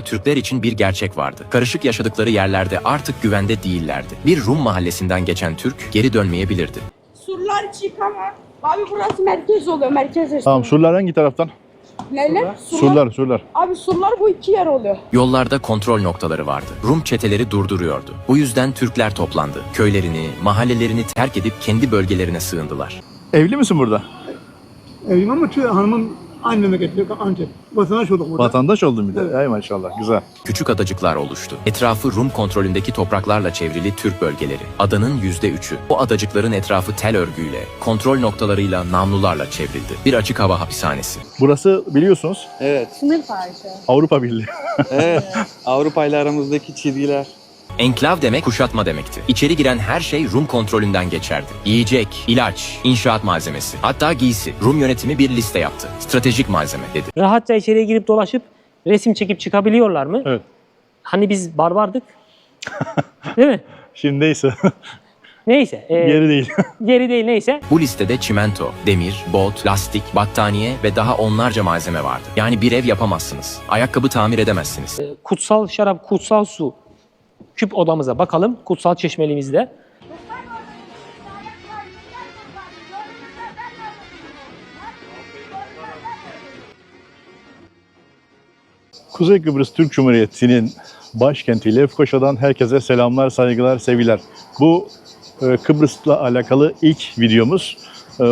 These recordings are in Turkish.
Türkler için bir gerçek vardı. Karışık yaşadıkları yerlerde artık güvende değillerdi. Bir Rum mahallesinden geçen Türk geri dönmeyebilirdi. Surlar çıkamam. Abi burası merkez oluyor. Merkez işte. Tamam, surlar hangi taraftan? Neler? Surlar. Abi surlar bu iki yer oluyor. Yollarda kontrol noktaları vardı. Rum çeteleri durduruyordu. Bu yüzden Türkler toplandı. Köylerini, mahallelerini terk edip kendi bölgelerine sığındılar. Evli misin burada? Evliyim ama hanımım aynı memlekette Antep. Vatandaş olduk burada. Vatandaş oldun bir de. Ay maşallah, güzel. Küçük adacıklar oluştu. Etrafı Rum kontrolündeki topraklarla çevrili Türk bölgeleri. Adanın %3'ü. Bu adacıkların etrafı tel örgüyle, kontrol noktalarıyla, namlularla çevrildi. Bir açık hava hapishanesi. Burası biliyorsunuz Evet, Sınır farkı. Avrupa Birliği. evet. Avrupa ile aramızdaki çizgiler. Enklav demek kuşatma demekti. İçeri giren her şey Rum kontrolünden geçerdi. Yiyecek, ilaç, inşaat malzemesi, hatta giysi. Rum yönetimi bir liste yaptı. Stratejik malzeme dedi. Rahatça içeriye girip dolaşıp resim çekip çıkabiliyorlar mı? Evet. Hani biz barbardık. Değil mi? Şimdi neyse. Neyse. Geri değil. Geri değil neyse. Bu listede çimento, demir, bot, lastik, battaniye ve daha onlarca malzeme vardı. Yani bir ev yapamazsınız. Ayakkabı tamir edemezsiniz. Kutsal şarap, kutsal su. Küp odamıza bakalım. Kutsal çeşmeliğimizde. Kuzey Kıbrıs Türk Cumhuriyeti'nin başkenti Lefkoşa'dan herkese selamlar, saygılar, sevgiler. Bu Kıbrıs'la alakalı ilk videomuz.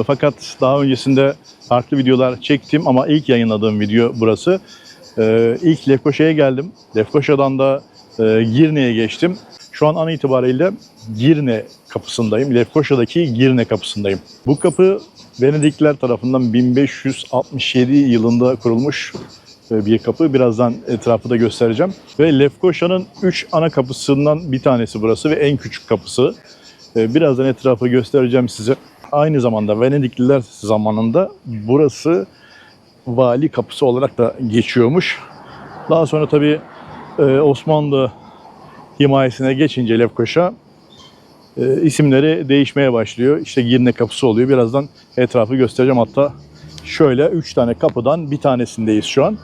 Fakat daha öncesinde farklı videolar çektim ama ilk yayınladığım video burası. İlk Lefkoşa'ya geldim. Lefkoşa'dan da Girne'ye geçtim. Şu an an itibariyle Girne kapısındayım. Lefkoşa'daki Girne kapısındayım. Bu kapı Venedikliler tarafından 1567 yılında kurulmuş bir kapı. Birazdan etrafı da göstereceğim. Ve Lefkoşa'nın 3 ana kapısından bir tanesi burası ve en küçük kapısı. Birazdan etrafı göstereceğim size. Aynı zamanda Venedikliler zamanında burası vali kapısı olarak da geçiyormuş. Daha sonra tabii Osmanlı himayesine geçince Lefkoşa isimleri değişmeye başlıyor. İşte Girne kapısı oluyor. Birazdan etrafı göstereceğim. Hatta şöyle 3 tane kapıdan bir tanesindeyiz şu an.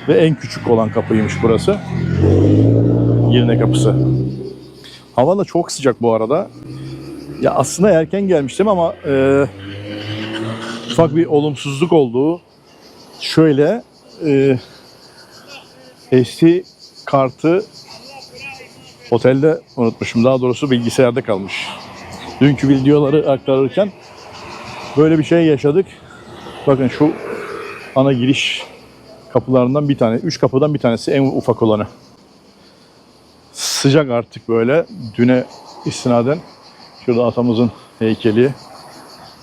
Ve en küçük olan kapıymış burası. Girne kapısı. Hava da çok sıcak bu arada. Ya aslında erken gelmiştim ama ufak bir olumsuzluk olduğu. Şöyle SD kartı otelde unutmuşum. Daha doğrusu bilgisayarda kalmış. Dünkü videoları aktarırken böyle bir şey yaşadık. Bakın şu ana giriş kapılarından bir tane. 3 kapıdan bir tanesi en ufak olanı. Sıcak artık böyle. Düne istinaden. Şurada atamızın heykeli.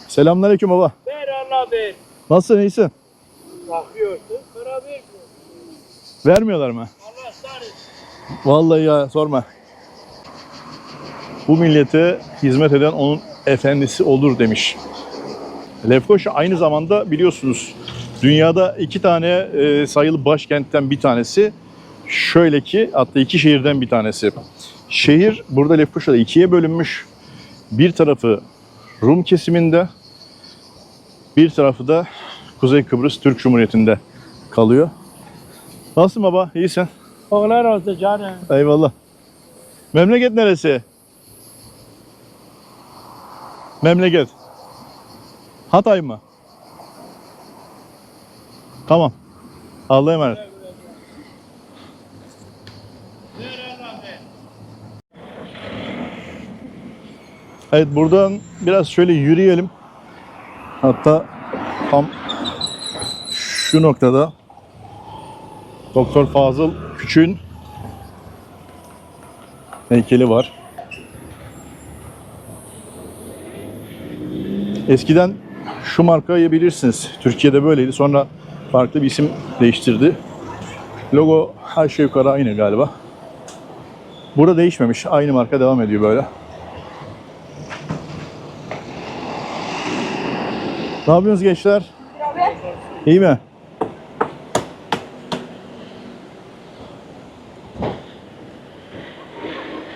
Selamünaleyküm baba. Ver abi. Nasılsın, iyisin? Bakıyorsun, para vermiyor. Vermiyorlar mı? Allah sarılsın. Vallahi ya sorma. Bu millete hizmet eden onun efendisi olur demiş. Lefkoşa aynı zamanda biliyorsunuz dünyada 2 tane sayılı başkentten bir tanesi. Şöyle ki hatta 2 şehirden bir tanesi. Şehir burada Lefkoşa'da 2'ye bölünmüş. Bir tarafı Rum kesiminde, bir tarafı da Kuzey Kıbrıs Türk Cumhuriyeti'nde kalıyor. Nasılsın baba? İyisin? Oğlan oldu canım. Eyvallah. Memleket neresi? Memleket. Hatay mı? Tamam. Allah'a emanet. Evet, buradan biraz şöyle yürüyelim. Hatta tam şu noktada Doktor Fazıl Küçük'ün heykeli var. Eskiden şu markayı bilirsiniz. Türkiye'de böyleydi. Sonra farklı bir isim değiştirdi. Logo aşağı yukarı aynı galiba. Burada değişmemiş. Aynı marka devam ediyor böyle. Ne yapıyorsunuz gençler? İyi mi?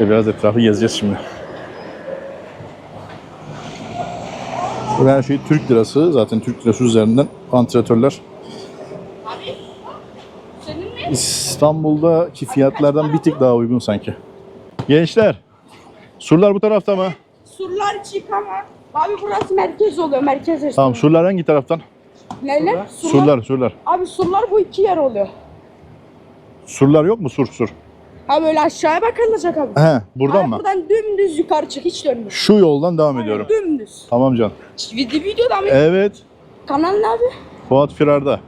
Biraz etrafı gezeceğiz şimdi. Burada her şey Türk lirası. Zaten Türk lirası üzerinden antrenörler. Abi senin mi? İstanbul'daki fiyatlardan bir tık daha uygun sanki. Gençler, surlar bu tarafta mı? Surlar çıkamaz. Abi burası merkez oluyor. Merkez restoranı. Tamam, surlar hangi taraftan? Neler? Surlar. Abi surlar bu iki yer oluyor. Surlar yok mu? Sur. Ha böyle aşağıya bakılacak abi. He, buradan Abi mı? buradan dümdüz yukarı çık, hiç dönme. Şu yoldan devam ediyorum. Dümdüz. Tamam can. Videoda mı? Evet, Kanal ne abi? Fuat Firar'da.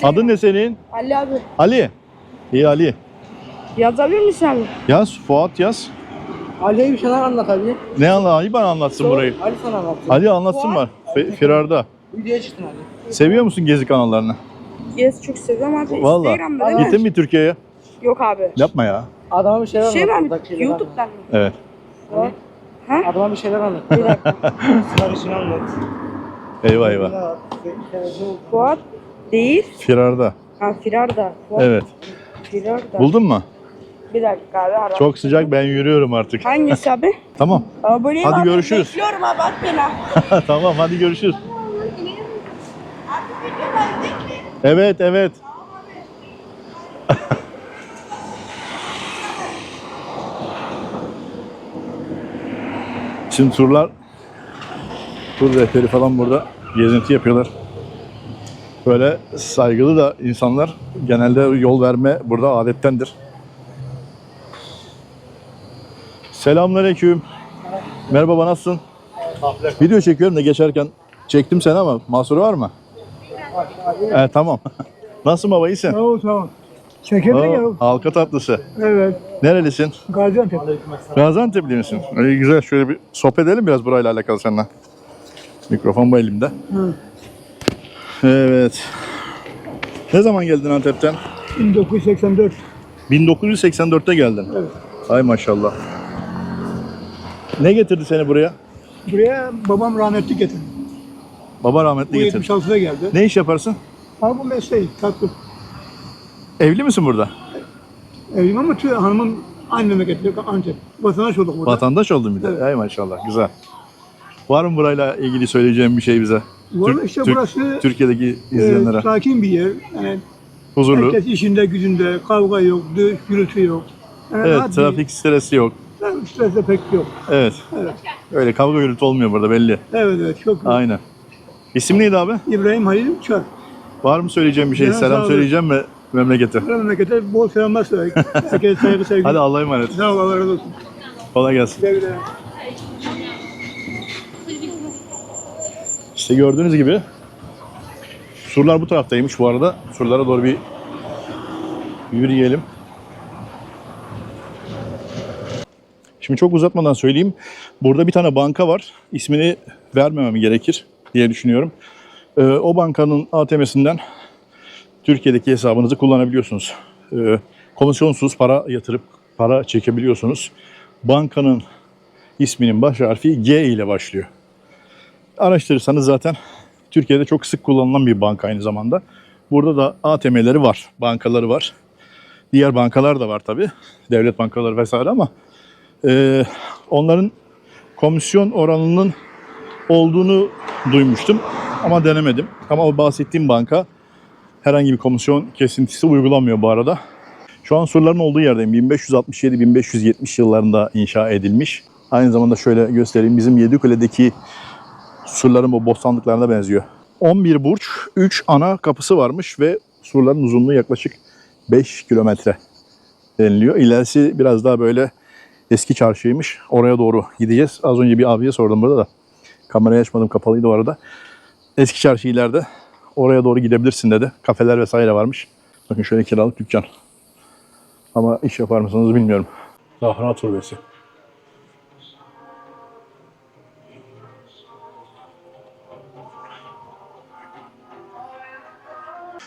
Adın ne senin? Ali abi. Ali. İyi Ali. Yazabilir misin abi? Yaz, Fuat yaz. Ali'ye bir şeyler anlat abi. Ne anla? Ali bana anlatsın burayı. Ali sana anlatsın. Ali anlatsın var. Firar'da. Videoya çıktın Ali. Seviyor musun gezi kanallarını? Yes, çok seviyorum abi. Vallahi. Instagram'da değil mi? Gittin mi Türkiye'ye? Yok abi. Yapma ya. Adama bir şeyler anlat. Şey var mı? buradaki şeyler YouTube'dan mı? Evet. anlat. Adama bir şeyler anlat. Bir dakika. Siparişini anlat. Eyvah. Fuat değil. Firar'da. Ha Firar'da. Fuat Evet. Firar'da. Buldun mu? Bir dakika abi ara. Çok sıcak, ben yürüyorum artık. Hangisi abi? Tamam. Aboneyim Hadi abi. görüşürüz. Bekliyorum abi, at beni. Tamam, hadi görüşürüz. Abi videodayız değil mi? Evet. Şimdi tur rehberi falan burada gezinti yapıyorlar. Böyle saygılı da insanlar, genelde yol verme burada adettendir. Selamünaleyküm. Merhaba, nasılsın? Video çekiyorum da geçerken çektim seni ama mahsuru var mı? Tamam. Nasılsın baba, iyisin? Sağ ol. Çekelim ya. Halka tatlısı. Evet. Nerelisin? Gaziantep. Gaziantep'li misin? İyi, güzel, şöyle bir sohbet edelim biraz burayla alakalı seninle. Mikrofon bu elimde. Hı. Evet. Ne zaman geldin Antep'ten? 1984. 1984'te geldin. Evet. Ay maşallah. Ne getirdi seni buraya? Buraya babam rahmetli getirdi. Baba rahmetli Bu getirdi. 76'da geldi. Ne iş yaparsın? Ama bu mesleği tatlı. Evli misin burada? Evliyim ama hanımın aynı memleketli Antep. Vatandaş olduk burada. Vatandaş oldun bir de. Evet. Ay maşallah, güzel. Var mı burayla ilgili söyleyeceğim bir şey bize? Vallahi işte burası Türkiye'deki izleyenlere. sakin bir yer. Yani Huzurlu. herkes işinde gücünde, kavga yok, gürültü yok. Yani rahat Evet, bir- trafik stresi yok. Stresi de pek yok. Evet. Evet. Öyle kavga gürültü olmuyor burada, belli. Evet çok iyi. Aynen. İsim neydi abi? İbrahim Halil Uçar. Var mı söyleyeceğim bir şey? Ya, sağ Selam olun. söyleyeceğim mi memlekete? Memlekete bol selamlar söyle. Herkese saygı sevgi. Hadi Allah'a emanet. Sağ ol, Allah razı olsun. Kolay gelsin. Güle güle. İşte gördüğünüz gibi surlar bu taraftaymış bu arada. Surlara doğru bir yürüyelim. Şimdi çok uzatmadan söyleyeyim. Burada bir tane banka var. İsmini vermemem gerekir diye düşünüyorum. O bankanın ATM'sinden Türkiye'deki hesabınızı kullanabiliyorsunuz. Komisyonsuz para yatırıp para çekebiliyorsunuz. Bankanın isminin baş harfi G ile başlıyor. Araştırırsanız zaten Türkiye'de çok sık kullanılan bir banka aynı zamanda. Burada da ATM'leri var, bankaları var. Diğer bankalar da var tabii. Devlet bankaları vesaire ama onların komisyon oranının olduğunu duymuştum ama denemedim. Ama o bahsettiğim banka herhangi bir komisyon kesintisi uygulamıyor bu arada. Şu an surların olduğu yerdeyim. 1567-1570 yıllarında inşa edilmiş. Aynı zamanda şöyle göstereyim. Bizim Yedikule'deki surların bu bostanlıklarına benziyor. 11 burç, 3 ana kapısı varmış ve surların uzunluğu yaklaşık 5 kilometre deniliyor. İlerisi biraz daha böyle eski çarşıymış. Oraya doğru gideceğiz. Az önce bir abiye sordum burada da. Kamerayı açmadım, kapalıydı o arada. Eski çarşı ileride. Oraya doğru gidebilirsin dedi. Kafeler vesaire varmış. Bakın şöyle kiralık dükkan. Ama iş yapar mısınız bilmiyorum. Zahra Türbesi.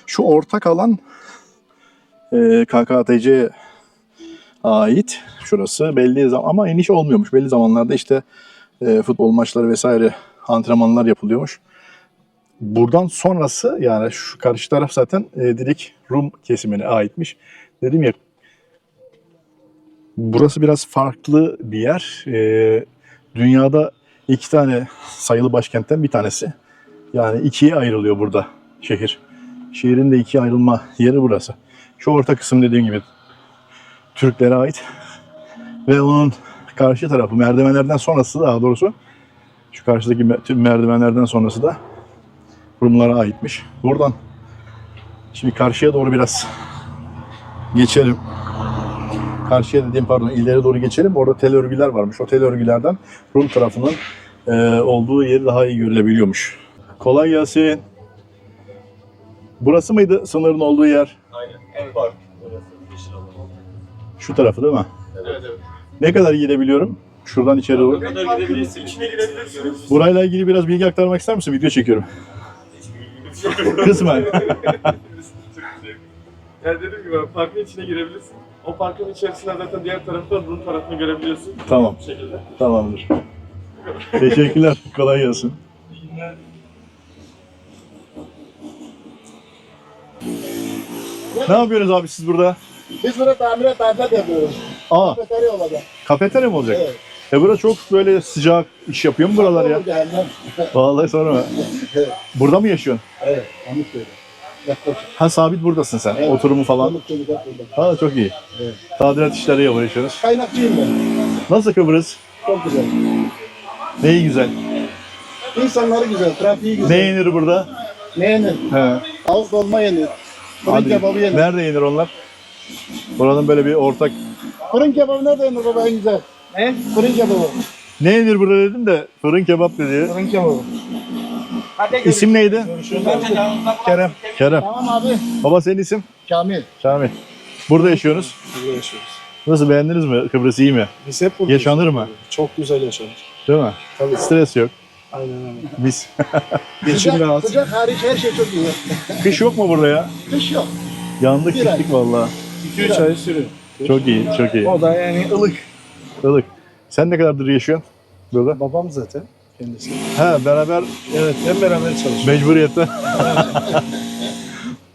Şu ortak alan KKTC'ye ait. Şurası belli zaman ama iniş olmuyormuş. Belli zamanlarda işte futbol maçları vesaire antrenmanlar yapılıyormuş. Buradan sonrası yani şu karşı taraf zaten direkt Rum kesimine aitmiş. Dedim ya burası biraz farklı bir yer. Dünyada 2 tane sayılı başkentten bir tanesi. Yani 2'ye ayrılıyor burada şehir. Şehrin de 2'ye ayrılma yeri burası. Şu orta kısım dediğim gibi Türklere ait. Ve onun karşı tarafı, merdivenlerden sonrası daha doğrusu, şu karşıdaki merdivenlerden sonrası da Rumlara aitmiş. Buradan şimdi karşıya doğru biraz geçelim. Karşıya dediğim, pardon, ileri doğru geçelim. Orada tel örgüler varmış. O tel örgülerden Rum tarafının olduğu yeri daha iyi görülebiliyormuş. Kolay gelsin. Burası mıydı sınırın olduğu yer? Aynen. En park. Şu tarafı değil mi? Evet evet. Ne kadar gidebiliyorum? Şuradan içeri doğru. Ne kadar gidebilirsiniz? İçine girebilirsiniz. Burayla ilgili biraz bilgi aktarmak ister misin? Video çekiyorum. Kısmen. Yani dediğim gibi parkın içine girebilirsin. O parkın içerisinde zaten diğer tarafta Rum tarafını görebiliyorsun. Tamam. Bu şekilde. Tamamdır. Teşekkürler. Kolay gelsin. Ne yapıyorsunuz abi siz burada? Biz burada tamirat yapıyoruz. Aa, Kafeterya olacak. kafeterya mı olacak? Evet. Burası çok böyle sıcak iş yapıyor mu buralar ya? Cehennem. Vallahi sorma. Burada mı yaşıyorsun? Evet, onu söyle. Yaklaşık. Ha, sabit buradasın sen. Evet. Oturumu falan. Balık çocuklar burada. Ha, çok iyi. Evet. Tadilat işleri yapıyoruz. Kaynakçıyım ben. Nasıl Kıbrıs? Çok güzel. Neyi güzel? İnsanları güzel, trafiği güzel. Ne yenir burada? Ne yenir? He. Tavuk dolma yenir. Fırın Hadi. kebabı yenir. Nerede yenir onlar? Buranın böyle bir ortak... Fırın kebabı nerede yenir baba en güzel? Ne? Fırın kebabı. Ne yenir burada dedim de fırın kebap dedi. Fırın kebabı. İsim neydi? Kerem. Kerem. Tamam abi. Baba, senin isim? Kamil. Kamil. Burada yaşıyorsunuz. Burada yaşıyoruz. Nasıl, beğendiniz mi? Kıbrıs iyi mi? Biz hep burada Yaşanır mı? Çok güzel yaşanır. Değil mi? Tabii. Stres yok. Aynen öyle. Mis. Geçim rahat. Sıcak hariç her şey çok iyi. Kış yok mu burada ya? Kış yok. Yandık Bir ay. gittik vallahi. 2-3 ay sürüyor. Çok iyi, çok iyi. O da yani ılık. Ilık. Sen ne kadardır yaşıyorsun burada? Babam zaten kendisi. Ha, beraber Evet, hep beraber çalışıyoruz. mecburiyette.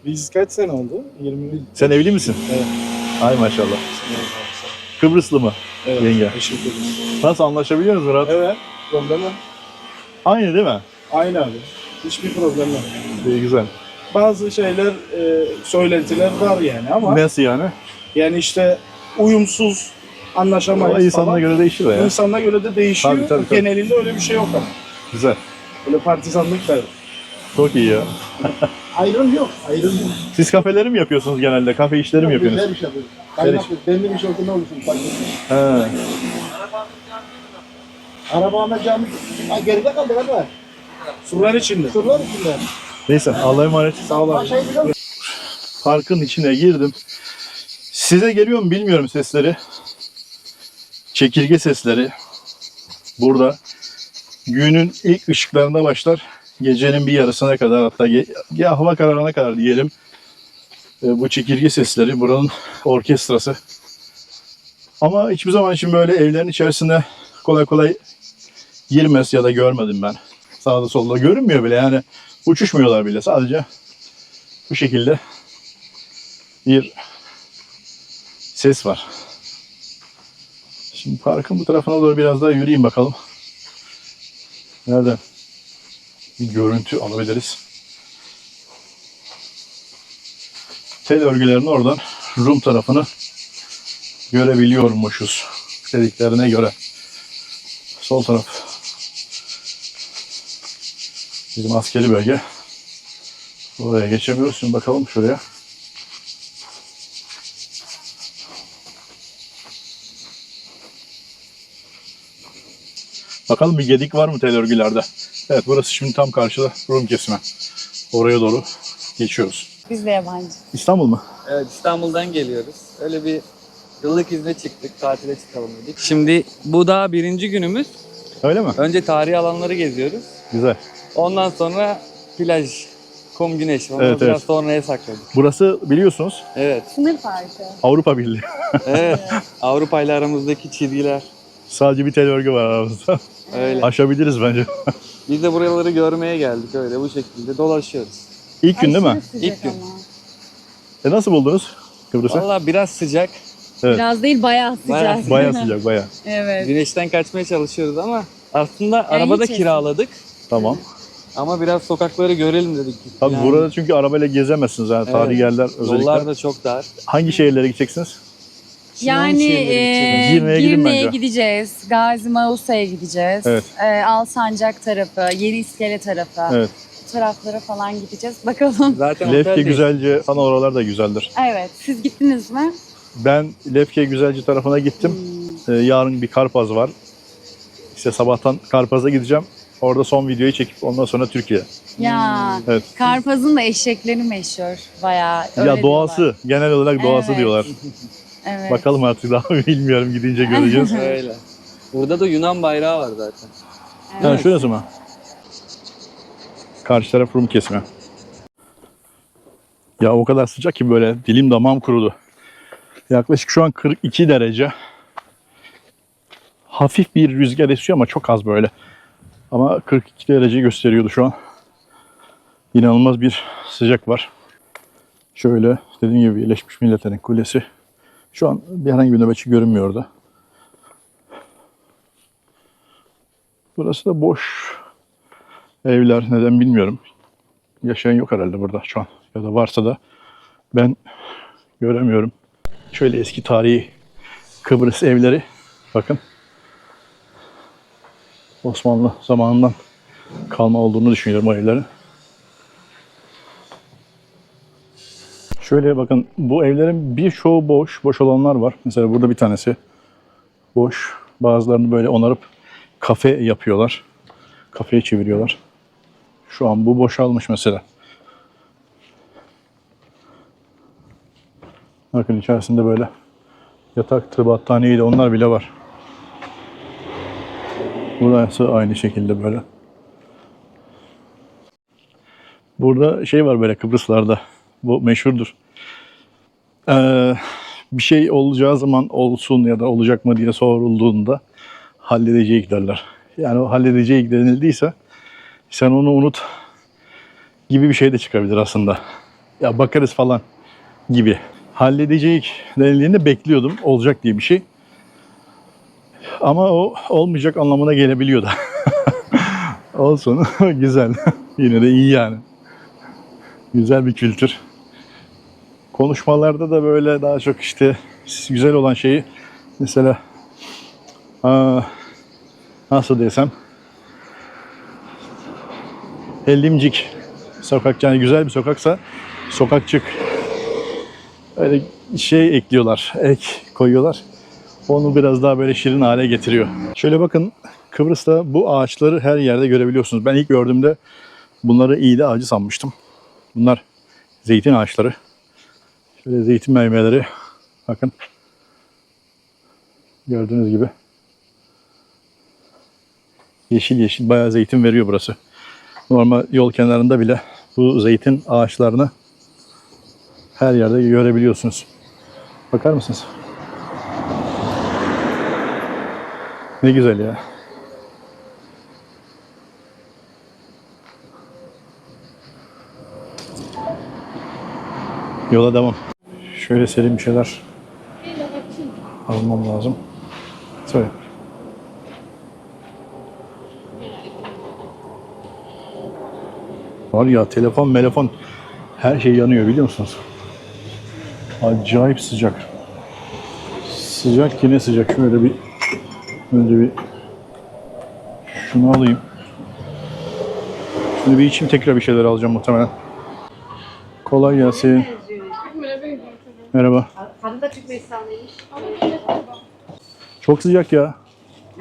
Biz kaç sene oldu? 20. Sen evli misin? Evet. Ay maşallah. Kıbrıslı mı? Evet. Yenge. Teşekkür ederiz. Nasıl, anlaşabiliyor musunuz rahat? Evet. Problem yok. Aynı değil mi? Aynı abi. Hiçbir problem yok. İyi, güzel. Bazı şeyler, söylentiler var yani ama Nasıl yani? yani işte uyumsuz O anlaşamayız insanına falan. göre değişir o ya. İnsanına göre de değişiyor. Tabii. Genelinde öyle bir şey yok ama. Güzel. Böyle partizanlık da yok. Çok iyi ya. Ayrım yok. Ayrım yok. Siz kafeleri mi yapıyorsunuz genelde? Kafe işleri mi yapıyorsunuz? Güzel bir şey yapıyoruz. Kaynak belli bir şey olsun ne olursun. Fark etmez. He. Araba Ahmet Cami. Ha, geride kaldı galiba. Surlar içinde. Surlar içinde. Neyse, Allah'a emanet. Sağ ol abi. Aşağıya gidelim. Parkın içine girdim. Size geliyor mu bilmiyorum sesleri. Çekirge sesleri. Burada günün ilk ışıklarında başlar. Gecenin bir yarısına kadar, hatta ya hava kararına kadar diyelim. Bu çekirge sesleri buranın orkestrası. Ama hiçbir zaman için böyle evlerin içerisinde kolay kolay girmez ya da görmedim ben. Sağda solda görünmüyor bile, yani uçuşmuyorlar bile. Sadece bu şekilde bir ses var. Şimdi parkın bu tarafına doğru biraz daha yürüyeyim bakalım. Nerede bir görüntü alabiliriz. Tel örgülerin oradan Rum tarafını görebiliyormuşuz dediklerine göre. Sol taraf bizim askeri bölge. Oraya geçemiyoruz. Şimdi bakalım şuraya. Bakalım bir gedik var mı tel örgülerde? Evet, burası şimdi tam karşıda Rum kesimi. Oraya doğru geçiyoruz. Biz de yabancı. İstanbul mu? Evet, İstanbul'dan geliyoruz. Öyle bir yıllık izne çıktık, tatile çıkalım dedik. Şimdi bu daha birinci günümüz. Öyle mi? Önce tarihi alanları geziyoruz. Güzel. Ondan sonra plaj, kum, güneş. Onu Evet, biraz evet. sonraya sakladık. Burası biliyorsunuz Evet, Sınır farkı. Avrupa Birliği. evet. Avrupa ile aramızdaki çizgiler. Sadece bir tel örgü var aramızda. Öyle. Aşabiliriz bence. Biz de buraları görmeye geldik öyle bu şekilde dolaşıyoruz. İlk gün değil mi? Aşırı sıcak İlk gün. ama. Nasıl buldunuz Kıbrıs'ı? Vallahi biraz sıcak. Evet. Biraz değil bayağı sıcak. Bayağı Bayağı sıcak, bayağı. Evet. Güneşten kaçmaya çalışıyoruz ama aslında araba da hiç kiraladık. Tamam. Ama biraz sokakları görelim dedik. Tabii Yani burada çünkü arabayla gezemezsiniz yani tarihi yerler özellikle. Yollar da çok dar. Hangi şehirlere gideceksiniz? Yani Girne'ye gidin Girne'ye bence. gideceğiz. Gazi Mausa'ya gideceğiz. Evet. Alsancak tarafı, Yeni İskele tarafı. Evet. Bu taraflara falan gideceğiz. Bakalım. Zaten Lefke oteldeyiz. Güzelce falan oralar da güzeldir. Evet. Siz gittiniz mi? Ben Lefke Güzelce tarafına gittim. Yarın bir Karpaz var. İşte sabahtan Karpaz'a gideceğim. Orada son videoyu çekip ondan sonra Türkiye. Ya Evet. Karpaz'ın da eşekleri meşhur. Bayağı. Öyle Ya doğası, diyorlar. genel olarak doğası Evet. diyorlar. Evet. Bakalım artık daha bilmiyorum, gidince göreceğiz. Öyle. Burada da Yunan bayrağı var zaten. Yani şurası mı? Karşı taraf Rum kesimi. Ya o kadar sıcak ki böyle dilim damağım kurudu. Yaklaşık şu an 42 derece. Hafif bir rüzgar esiyor ama çok az böyle. Ama 42 derece gösteriyordu şu an. İnanılmaz bir sıcak var. Şöyle dediğim gibi Birleşmiş Milletler'in kulesi. Şu an herhangi bir nöbetçi görünmüyordu. Burası da boş evler. Neden bilmiyorum. Yaşayan yok herhalde burada şu an. Ya da varsa da ben göremiyorum. Şöyle eski tarihi Kıbrıs evleri. Bakın. Osmanlı zamanından kalma olduğunu düşünüyorum o evlerin. Şöyle bakın, bu evlerin birçoğu boş. Boş olanlar var. Mesela burada bir tanesi boş. Bazılarını böyle onarıp kafe yapıyorlar. Kafeye çeviriyorlar. Şu an bu boşalmış mesela. Bakın içerisinde böyle yataktır, battaniyeydi, onlar bile var. Burası aynı şekilde böyle. Burada şey var böyle Kıbrıslarda. Bu meşhurdur. Bir şey olacağı zaman olsun ya da olacak mı diye sorulduğunda halledeceğiz derler. Yani o halledeceğiz denildiyse sen onu unut gibi bir şey de çıkabilir aslında. Ya bakarız falan gibi. Halledeceğiz denildiğinde bekliyordum olacak diye bir şey. Ama o olmayacak anlamına gelebiliyor da. Olsun. Güzel. Yine de iyi yani. Güzel bir kültür. Konuşmalarda da böyle daha çok işte güzel olan şeyi mesela nasıl desem Ellimcik sokak, yani güzel bir sokaksa sokakçık, öyle şey ekliyorlar, ek koyuyorlar. Onu biraz daha böyle şirin hale getiriyor. Şöyle bakın, Kıbrıs'ta bu ağaçları her yerde görebiliyorsunuz. Ben ilk gördüğümde bunları iğde ağacı sanmıştım. Bunlar zeytin ağaçları. Şöyle zeytin meyveleri. Bakın. Gördüğünüz gibi. Yeşil yeşil bayağı zeytin veriyor burası. Normal yol kenarında bile bu zeytin ağaçlarını her yerde görebiliyorsunuz. Bakar mısınız? Ne güzel ya. Yola devam. Şöyle serin bir şeyler almam lazım. Söyle. Var ya, telefon her şey yanıyor, biliyor musunuz? Acayip sıcak. Sıcak, yine sıcak. Şöyle bir önce bir şunu alayım. Şimdi bir içeyim, tekrar bir şeyler alacağım muhtemelen. Kolay gelsin. Merhaba. Kadın da Türk mesanıymış. Çok sıcak ya.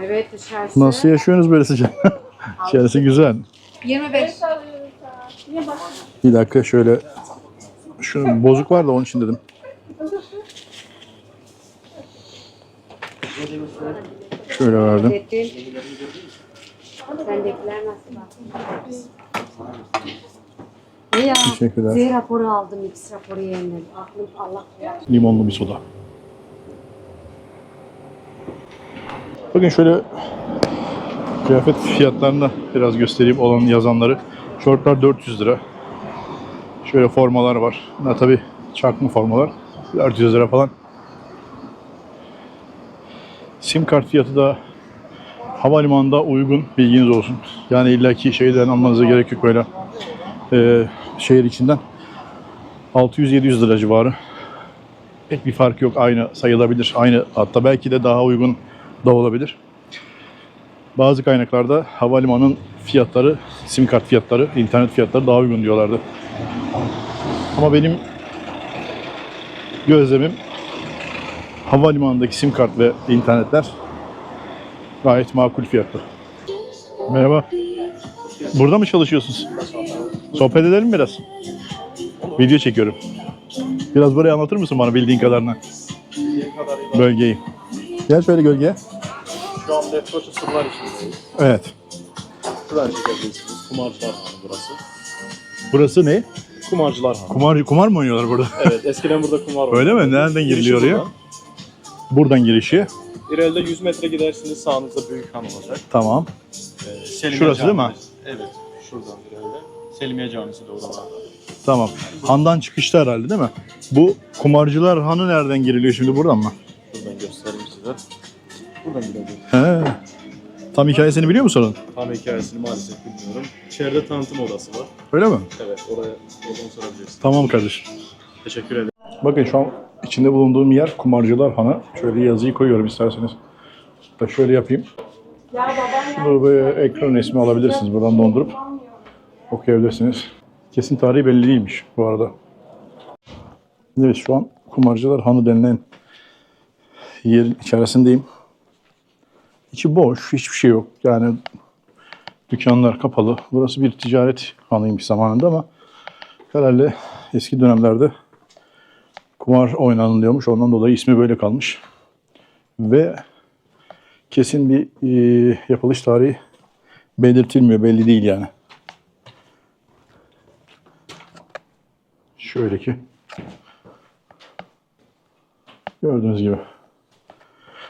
Evet, dışarısı. Nasıl yaşıyorsunuz böyle sıcak? İçerisi güzel. 25. Bir dakika, şöyle şunu bozuk var da onun için dedim. Şöyle verdim. Sendekiler nasıl? Ne ya? Teşekkürler. Z raporu aldım, X raporu yeniden. Aklım Allah ya. Limonlu bir soda. Bakın şöyle kıyafet fiyatlarını biraz göstereyim, olan yazanları. Şortlar 400 lira. Şöyle formalar var. Bunlar tabii çakma formalar. 400 lira falan. Sim kart fiyatı da Havalimanında uygun, bilginiz olsun. Yani illaki şeyden almanıza gerek yok böyle. Şehir içinden 600-700 lira civarı. Pek bir fark yok. Aynı sayılabilir. Aynı, hatta belki de daha uygun da olabilir. Bazı kaynaklarda havalimanının fiyatları, sim kart fiyatları, internet fiyatları daha uygun diyorlardı. Ama benim gözlemim havalimanındaki sim kart ve internetler gayet makul fiyatlı. Merhaba. Burada mı çalışıyorsunuz? Sohbet edelim mi biraz? Video çekiyorum. Biraz burayı anlatır mısın bana bildiğin kadarını? Bölgeyi. Gel şöyle gölgeye. Şu an Lefkoşa surlar içindeyiz. Evet. Şuradan çekebilirsiniz. Kumarcılar Hanı burası. Burası ne? Kumarcılar Hanı. Kumar mı oynuyorlar burada? Evet, eskiden burada kumar oynuyordu. Öyle mi? Nereden giriliyor oraya? buradan. Buradan girişi. İleride 100 metre gidersiniz, sağınızda büyük han olacak. Tamam. Selimiye Şurası değil mi? Camii. Evet, şuradan ileride. Selimiye Camisi de oralarda. Tamam. Handan çıkışta herhalde değil mi? Bu kumarcılar hanı nereden giriliyor şimdi, buradan mı? Şuradan göstereyim size. Buradan gidelim. He. Tam hikayesini biliyor musun onun? Tam hikayesini maalesef bilmiyorum. İçeride tanıtım odası var. Öyle mi? Evet, oradan sorabilirsiniz. Tamam kardeşim. Teşekkür ederim. Bakın şu an içinde bulunduğum yer Kumarcılar Hanı. Şöyle yazıyı koyuyorum isterseniz. Da şöyle yapayım. Şunu böyle ekran resmi alabilirsiniz. Buradan dondurup okuyabilirsiniz. Kesin tarihi belli değilmiş bu arada. Evet, şu an Kumarcılar Hanı denilen yerin içerisindeyim. İçi boş, hiçbir şey yok. Yani dükkanlar kapalı. Burası bir ticaret hanıymış zamanında ama herhalde eski dönemlerde kumar oynanılıyormuş. Ondan dolayı ismi böyle kalmış. Ve kesin bir yapılış tarihi belirtilmiyor. Belli değil yani. Şöyle ki. Gördüğünüz gibi.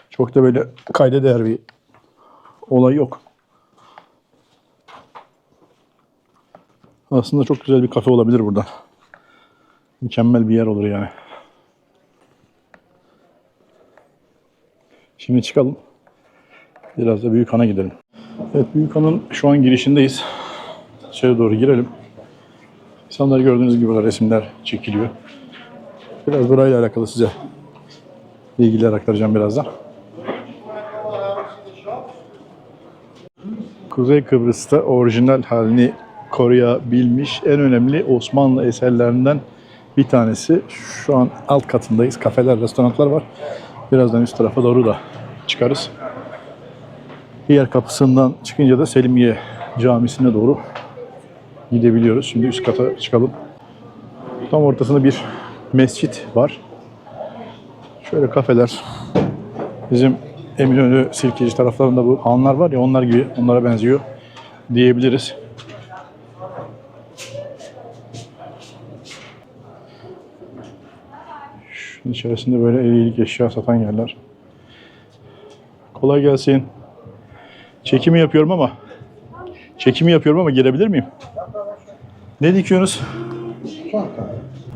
Çok da böyle kayda değer bir olay yok. Aslında çok güzel bir kafe olabilir burada. Mükemmel bir yer olur yani. Şimdi çıkalım. Biraz da Büyükhan'a gidelim. Evet, Büyükhan'ın şu an girişindeyiz. İçeri doğru girelim. İnsanlar gördüğünüz gibi burada resimler çekiliyor. Biraz burayla alakalı size bilgiler aktaracağım birazdan. Kuzey Kıbrıs'ta orijinal halini koruyabilmiş en önemli Osmanlı eserlerinden bir tanesi. Şu an alt katındayız. Kafeler, restoranlar var. Birazdan üst tarafa doğru da çıkarız. Diğer kapısından çıkınca da Selimiye Camisi'ne doğru gidebiliyoruz. Şimdi üst kata çıkalım. Tam ortasında bir mescit var. Şöyle kafeler. Bizim Eminönü, Sirkeci taraflarında bu hanlar var ya, onlar gibi, onlara benziyor diyebiliriz. Şunun içerisinde böyle evlilik eşya satan yerler. Kolay gelsin. Çekimi yapıyorum ama girebilir miyim? Ne dikiyorsunuz?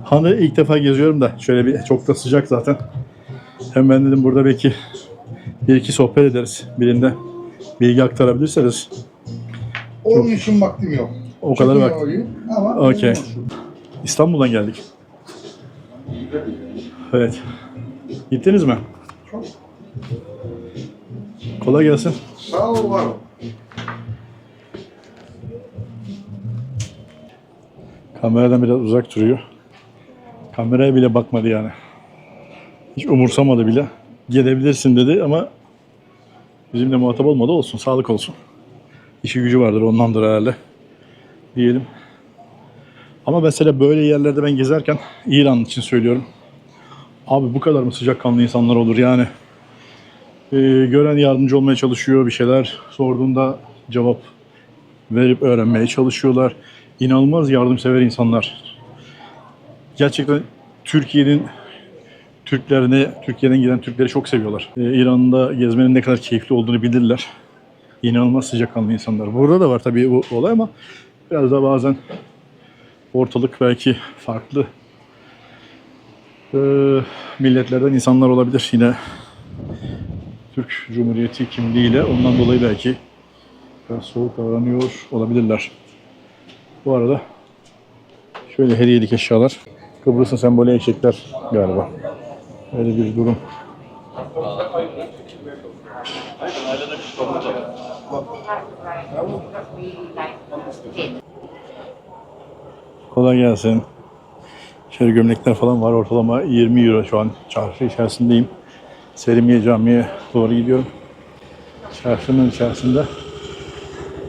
Hanı ilk defa geziyorum da şöyle bir, çok da sıcak zaten. Hem ben dedim burada belki bir iki sohbet ederiz. Birinde bilgi aktarabilirseniz. Onun için vaktim yok. O kadar Çok iyi vakit. oyun ama Okey. İstanbul'dan geldik. Evet. Gittiniz mi? Çok. Kolay gelsin. Sağ ol, var ol. Kameradan biraz uzak duruyor. Kameraya bile bakmadı yani. Hiç umursamadı bile. Gelebilirsin dedi ama bizimle muhatap olmadı, olsun. Sağlık olsun. İşi gücü vardır, ondandır herhalde. Diyelim. Ama mesela böyle yerlerde ben gezerken, İran için söylüyorum. Abi bu kadar mı sıcakkanlı insanlar olur yani? Gören yardımcı olmaya çalışıyor, bir şeyler sorduğunda cevap verip öğrenmeye çalışıyorlar. İnanılmaz yardımsever insanlar. Gerçekten Türkiye'den giden Türkleri çok seviyorlar. İran'da gezmenin ne kadar keyifli olduğunu bilirler. İnanılmaz sıcakkanlı insanlar. Burada da var tabii bu olay ama biraz da bazen ortalık belki farklı milletlerden insanlar olabilir. Yine Türk Cumhuriyeti kimliğiyle ondan dolayı belki biraz soğuk davranıyor olabilirler. Bu arada şöyle hediyelik eşyalar. Kıbrıs'ın sembolü eşekler galiba. Öyle bir durum. Kolay gelsin. Şöyle gömlekler falan var. Ortalama 20 euro şu an çarşı içerisindeyim. Selimiye Camii'ye doğru gidiyorum. Çarşının içerisinde.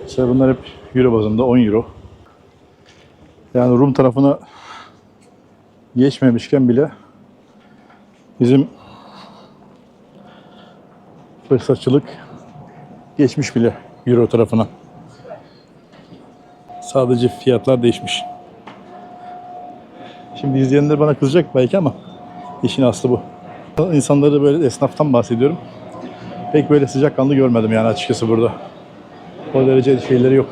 İşte bunlar hep euro bazında 10 euro. Yani Rum tarafına geçmemişken bile bizim fırsatçılık geçmiş bile euro tarafına. Sadece fiyatlar değişmiş. Şimdi izleyenler bana kızacak belki ama işin aslı bu. İnsanları böyle esnaftan bahsediyorum. Pek böyle sıcakkanlı görmedim yani açıkçası burada. O derece şeyleri yok.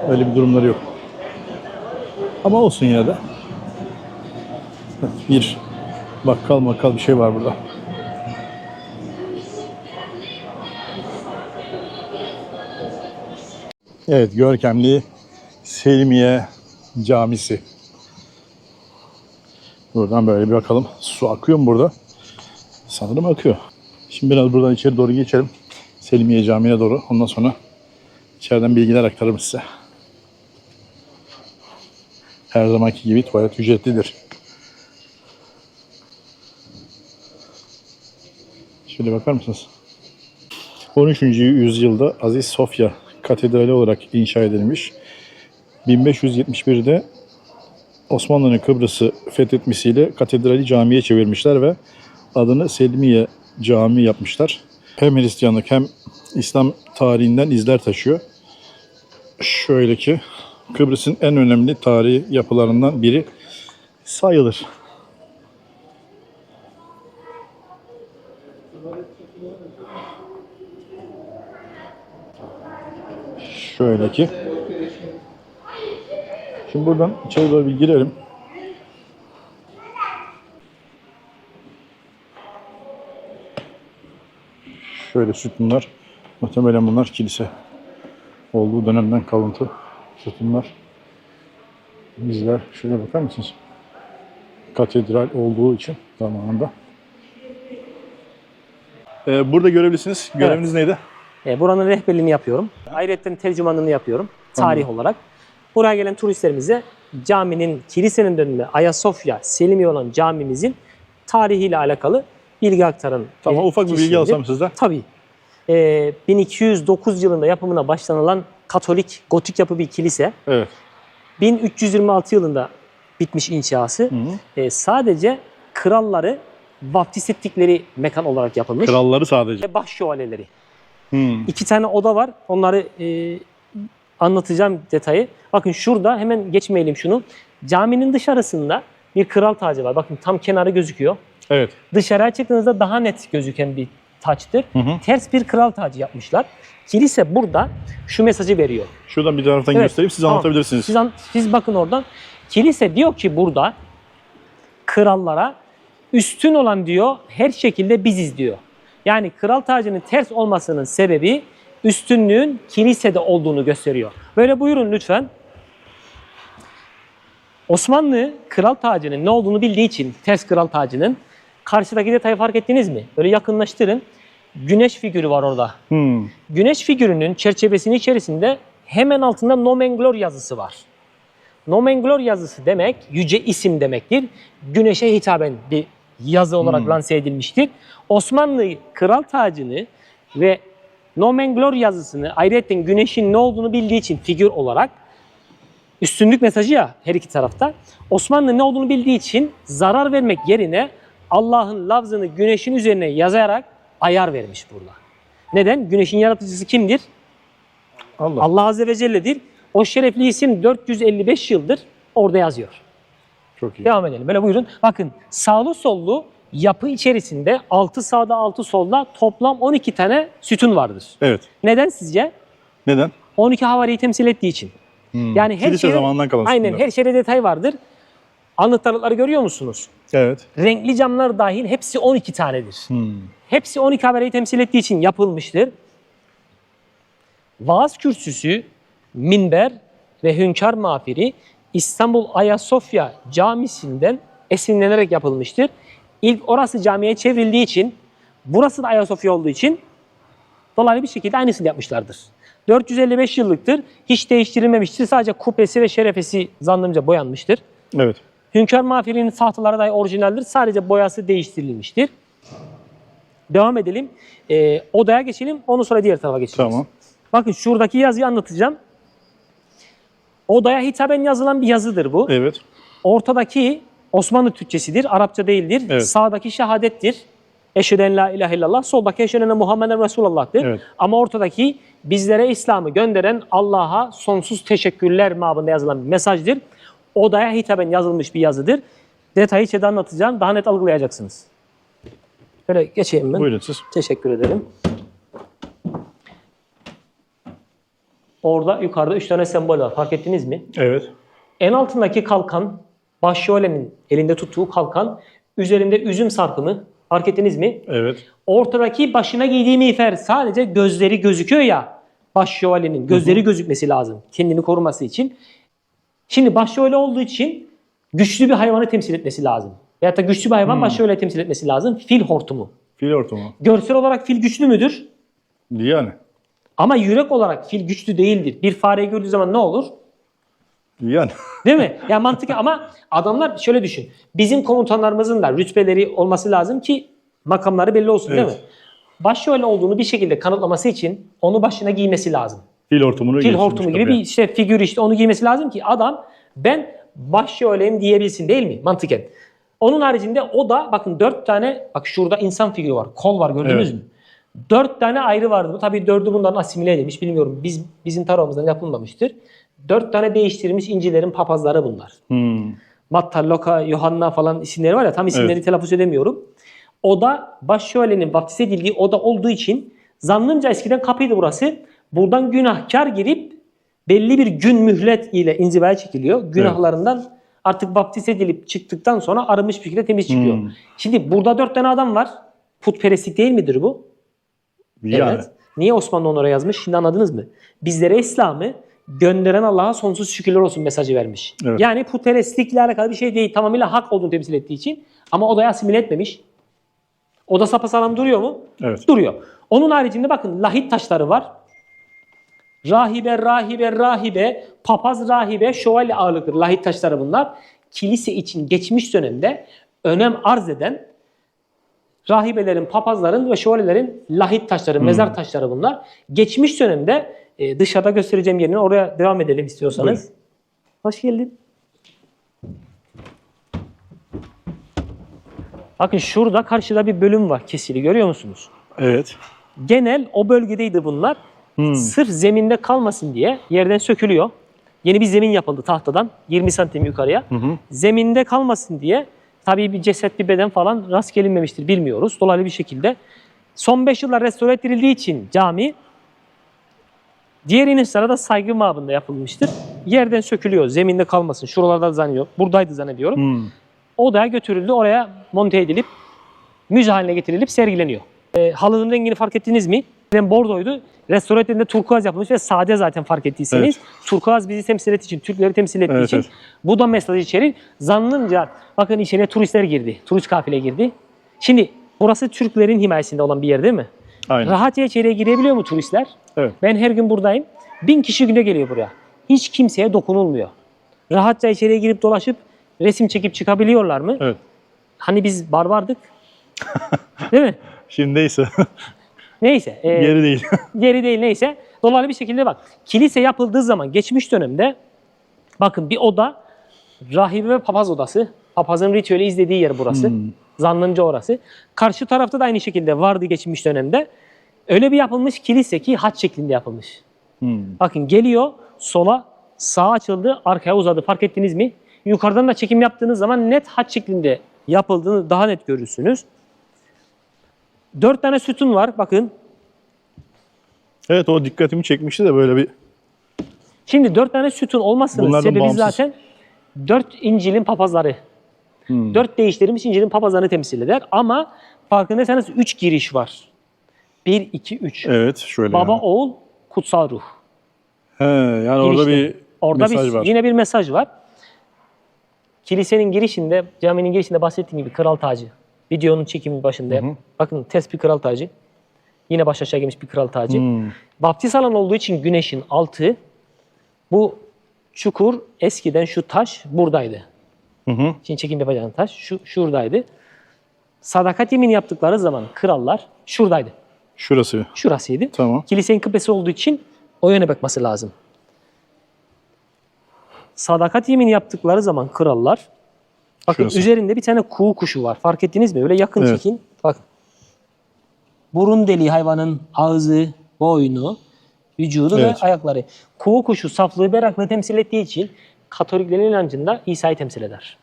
Öyle bir durumları yok. Ama olsun yine de. Bir bakkal bir şey var burada. Evet, görkemli Selimiye Camisi. Buradan böyle bir bakalım. Su akıyor mu burada? Sanırım akıyor. Şimdi biraz buradan içeri doğru geçelim. Selimiye Camii'ne doğru. Ondan sonra içeriden bilgiler aktarırım size. Her zamanki gibi tuvalet ücretlidir. Şöyle bakar mısınız? 13. yüzyılda Aziz Sofya Katedrali olarak inşa edilmiş. 1571'de Osmanlı'nın Kıbrıs'ı fethetmesiyle katedrali camiye çevirmişler ve adını Selimiye Camii yapmışlar. Hem Hristiyanlık hem İslam tarihinden izler taşıyor. Şöyle ki Kıbrıs'ın en önemli tarihi yapılarından biri sayılır. Şöyle ki şimdi buradan içeri doğru bir girelim. Şöyle sütunlar. Muhtemelen bunlar kilise olduğu dönemden kalıntı sütunlar. Bizler şöyle bakar mısınız? Katedral olduğu için zamanında. Burada görevlisiniz. Göreviniz neydi? Buranın rehberliğini yapıyorum. Ayrıca tercümanlığını yapıyorum tarih olarak. Buraya gelen turistlerimize caminin, kilisenin önünde Ayasofya, Selimiye olan camimizin tarihiyle alakalı bilgi aktaran Tamam, ufak bir bilgi kişiyimdir. alsam sizden. Tabii. 1209 yılında yapımına başlanılan Katolik, gotik yapı bir kilise. Evet. 1326 yılında bitmiş inşası. Sadece kralları vaftiz ettikleri mekan olarak yapılmış. Kralları sadece. Ve baş şövalyeleri. 2 tane oda var. Onları anlatacağım detayı. Bakın şurada hemen geçmeyelim şunu. Caminin dışarısında bir kral tacı var. Bakın tam kenarı gözüküyor. Evet. Dışarıya çıktığınızda daha net gözüken bir taçtır. Ters bir kral tacı yapmışlar. Kilise burada şu mesajı veriyor. Şuradan bir taraftan göstereyim, siz anlatabilirsiniz. Siz bakın oradan. Kilise diyor ki burada krallara üstün olan diyor her şekilde biziz diyor. Yani kral tacının ters olmasının sebebi üstünlüğün kilisede olduğunu gösteriyor. Böyle buyurun lütfen. Osmanlı kral tacının ne olduğunu bildiği için ters kral tacının karşıdaki detayı fark ettiniz mi? Böyle yakınlaştırın. Güneş figürü var orada. Güneş figürünün çerçevesinin içerisinde hemen altında Nomen Glory yazısı var. Nomen Glory yazısı demek yüce isim demektir. Güneşe hitaben bir yazı olarak lanse edilmiştir. Osmanlı kral tacını ve Nomen Glory yazısını ayrıca güneşin ne olduğunu bildiği için figür olarak üstünlük mesajı ya her iki tarafta. Osmanlı ne olduğunu bildiği için zarar vermek yerine Allah'ın lafzını güneşin üzerine yazarak ayar vermiş burada. Neden? Güneşin yaratıcısı kimdir? Allah Azze ve Celle'dir. O şerefli isim 455 yıldır orada yazıyor. Çok iyi. Devam edelim. Böyle buyurun. Bakın sağlı sollu yapı içerisinde 6 sağda 6 solda toplam 12 tane sütun vardır. Evet. Neden sizce? Neden? 12 havariyi temsil ettiği için. Yani her Kilise şeyde, zamanından kalan aynen sütunlar. her şeyde detay vardır. Anahtarlıkları görüyor musunuz? Evet. Renkli camlar dahil hepsi 12 tanedir. Hepsi 12 habereyi temsil ettiği için yapılmıştır. Vaaz kürsüsü, minber ve hünkâr mağfiri İstanbul Ayasofya Camisi'nden esinlenerek yapılmıştır. İlk orası camiye çevrildiği için, burası da Ayasofya olduğu için dolaylı bir şekilde aynısını yapmışlardır. 455 yıllıktır, hiç değiştirilmemiştir. Sadece kubbesi ve şerefesi zannımca boyanmıştır. Evet. Hünkâr mağfirinin tahtaları dahi orijinaldir. Sadece boyası değiştirilmiştir. Devam edelim. Odaya geçelim. Ondan sonra diğer tarafa geçeceğiz. Tamam. Bakın şuradaki yazıyı anlatacağım. Odaya hitaben yazılan bir yazıdır bu. Evet. Ortadaki Osmanlı Türkçesidir. Arapça değildir. Evet. Sağdaki şehadettir. Eşhedü en la ilahe illallah. Soldaki eşhedü enne Muhammeden Resulullah'tır. Evet. Ama ortadaki bizlere İslam'ı gönderen Allah'a sonsuz teşekkürler mabında yazılan bir mesajdır. Odaya hitaben yazılmış bir yazıdır. Detayı içeride anlatacağım. Daha net algılayacaksınız. Şöyle geçeyim ben. Buyurun siz. Teşekkür ederim. Orada yukarıda 3 tane sembol var. Fark ettiniz mi? Evet. En altındaki kalkan, başşövalyenin elinde tuttuğu kalkan, üzerinde üzüm sarkımı. Fark ettiniz mi? Evet. Ortadaki başına giydiği miğfer, sadece gözleri gözüküyor ya, başşövalyenin gözleri gözükmesi lazım kendini koruması için. Şimdi başşövalye olduğu için güçlü bir hayvanı temsil etmesi lazım. Veyahut da güçlü bir hayvan başşövalye temsil etmesi lazım. Fil hortumu. Fil ortamı. Görsel olarak fil güçlü müdür? Yani. Ama yürek olarak fil güçlü değildir. Bir fareyi gördüğü zaman ne olur? Yani. Değil mi? Ya mantıklı ama adamlar şöyle düşün. Bizim komutanlarımızın da rütbeleri olması lazım ki makamları belli olsun değil mi? Evet. Başşövalye olduğunu bir şekilde kanıtlaması için onu başına giymesi lazım. Fil hortumunu Fil geçirmiş hortumu gibi kapıya. bir işte figür, işte onu giymesi lazım ki adam ben başşövalyeyim diyebilsin, değil mi? Mantıken. Onun haricinde o da bakın 4 tane, bak şurada insan figürü var. Kol var, gördünüz mü? 4 tane ayrı vardı. Bu tabii 4'ü bundan asimile edilmiş, bilmiyorum. Bizim tarafımızdan yapılmamıştır. 4 tane değiştirilmiş incilerin papazları bunlar. Matta, Loka, Yohanna falan isimleri var ya, tam isimlerini Evet. telaffuz edemiyorum. O da başşövalyenin vaftiz edildiği oda olduğu için zannımca eskiden kapıydı burası. Buradan günahkar girip belli bir gün mühlet ile inzivaya çekiliyor. Günahlarından artık vaftiz edilip çıktıktan sonra arınmış bir şekilde temiz çıkıyor. Şimdi burada 4 tane adam var. Putperestlik değil midir bu? Yani. Evet. Niye Osmanlı onlara yazmış? Şimdi anladınız mı? Bizlere İslam'ı gönderen Allah'a sonsuz şükürler olsun mesajı vermiş. Evet. Yani putperestlikle alakalı bir şey değil. Tamamıyla hak olduğunu temsil ettiği için. Ama odaya asimile etmemiş. Oda sapasağlam duruyor mu? Evet. Duruyor. Onun haricinde bakın lahit taşları var. Rahibe, rahibe, rahibe, papaz, rahibe, şövalye ağırlıktır. Lahit taşları bunlar. Kilise için geçmiş dönemde önem arz eden rahibelerin, papazların ve şövalyelerin lahit taşları, mezar taşları bunlar. Geçmiş dönemde dışarıda göstereceğim yerini, oraya devam edelim istiyorsanız. Buyurun. Hoş geldin. Bakın şurada karşıda bir bölüm var, kesili, görüyor musunuz? Evet. Genel o bölgedeydi bunlar. Sırf zeminde kalmasın diye yerden sökülüyor. Yeni bir zemin yapıldı tahtadan 20 santim yukarıya. Zeminde kalmasın diye, tabii bir ceset, bir beden falan rast gelinmemiştir, bilmiyoruz. Dolaylı bir şekilde son 5 yıllar restore edildiği için cami diğer inançlara da saygı mabında yapılmıştır. Yerden sökülüyor, zeminde kalmasın. Şuralarda zannediyor. Buradaydı zannediyorum. Odaya götürüldü, oraya monte edilip müze haline getirilip sergileniyor. Halının rengini fark ettiniz mi? Bordoydu. Restore edildiğinde turkuaz yapılmış ve sade, zaten fark ettiyseniz. Evet. Turkuaz bizi temsil ettiği için, Türkleri temsil ettiği için. Evet. Bu da mesajı içerir. Zannımca bakın içeriye turistler girdi. Turist kafile girdi. Şimdi burası Türklerin himayesinde olan bir yer değil mi? Aynen. Rahatça içeriye girebiliyor mu turistler? Evet. Ben her gün buradayım. 1000 kişi güne geliyor buraya. Hiç kimseye dokunulmuyor. Rahatça içeriye girip dolaşıp resim çekip çıkabiliyorlar mı? Evet. Hani biz barbardık. Değil mi? Şimdi neyse. Neyse. Yeri değil. Yeri değil, neyse. Dolaylı bir şekilde bak. Kilise yapıldığı zaman geçmiş dönemde bakın bir oda, rahibe ve papaz odası. Papazın ritüeli izlediği yer burası. Zannımca orası. Karşı tarafta da aynı şekilde vardı geçmiş dönemde. Öyle bir yapılmış kilise ki haç şeklinde yapılmış. Bakın geliyor sola, sağa açıldı, arkaya uzadı. Fark ettiniz mi? Yukarıdan da çekim yaptığınız zaman net haç şeklinde yapıldığını daha net görürsünüz. 4 tane sütun var bakın. Evet, o dikkatimi çekmişti de böyle bir. Şimdi 4 tane sütun olmasının Bunlardan sebebi bağımsız. zaten 4 İncil'in papazları. 4 değiştirilmiş İncil'in papazlarını temsil eder. Ama farkındaysanız 3 giriş var. 1, 2, 3. Evet, şöyle. Baba, yani. oğul, kutsal ruh. He, yani orada bir mesaj var. Yine bir mesaj var. Kilisenin girişinde, caminin girişinde bahsettiğim gibi kral tacı. Videonun çekimi başında. Bakın test bir kral tacı. Yine baş aşağı gelmiş bir kral tacı. Baptist alanı olduğu için güneşin altı, bu çukur eskiden şu taş buradaydı. Şimdi çekim yapacağım taş şuradaydı. Sadakat yemini yaptıkları zaman krallar şuradaydı. Şurası. Şurasıydı. Tamam. Kilisenin kıblesi olduğu için o yöne bakması lazım. Sadakat yemini yaptıkları zaman krallar, bakın Şurası. üzerinde bir tane kuğu kuşu var. Fark ettiniz mi? Öyle yakın Evet. çekin. Bakın. Burun deliği hayvanın ağzı, boynu, vücudu Evet. ve ayakları. Kuğu kuşu saflığı, berraklığı temsil ettiği için Katoliklerin inancında İsa'yı temsil eder.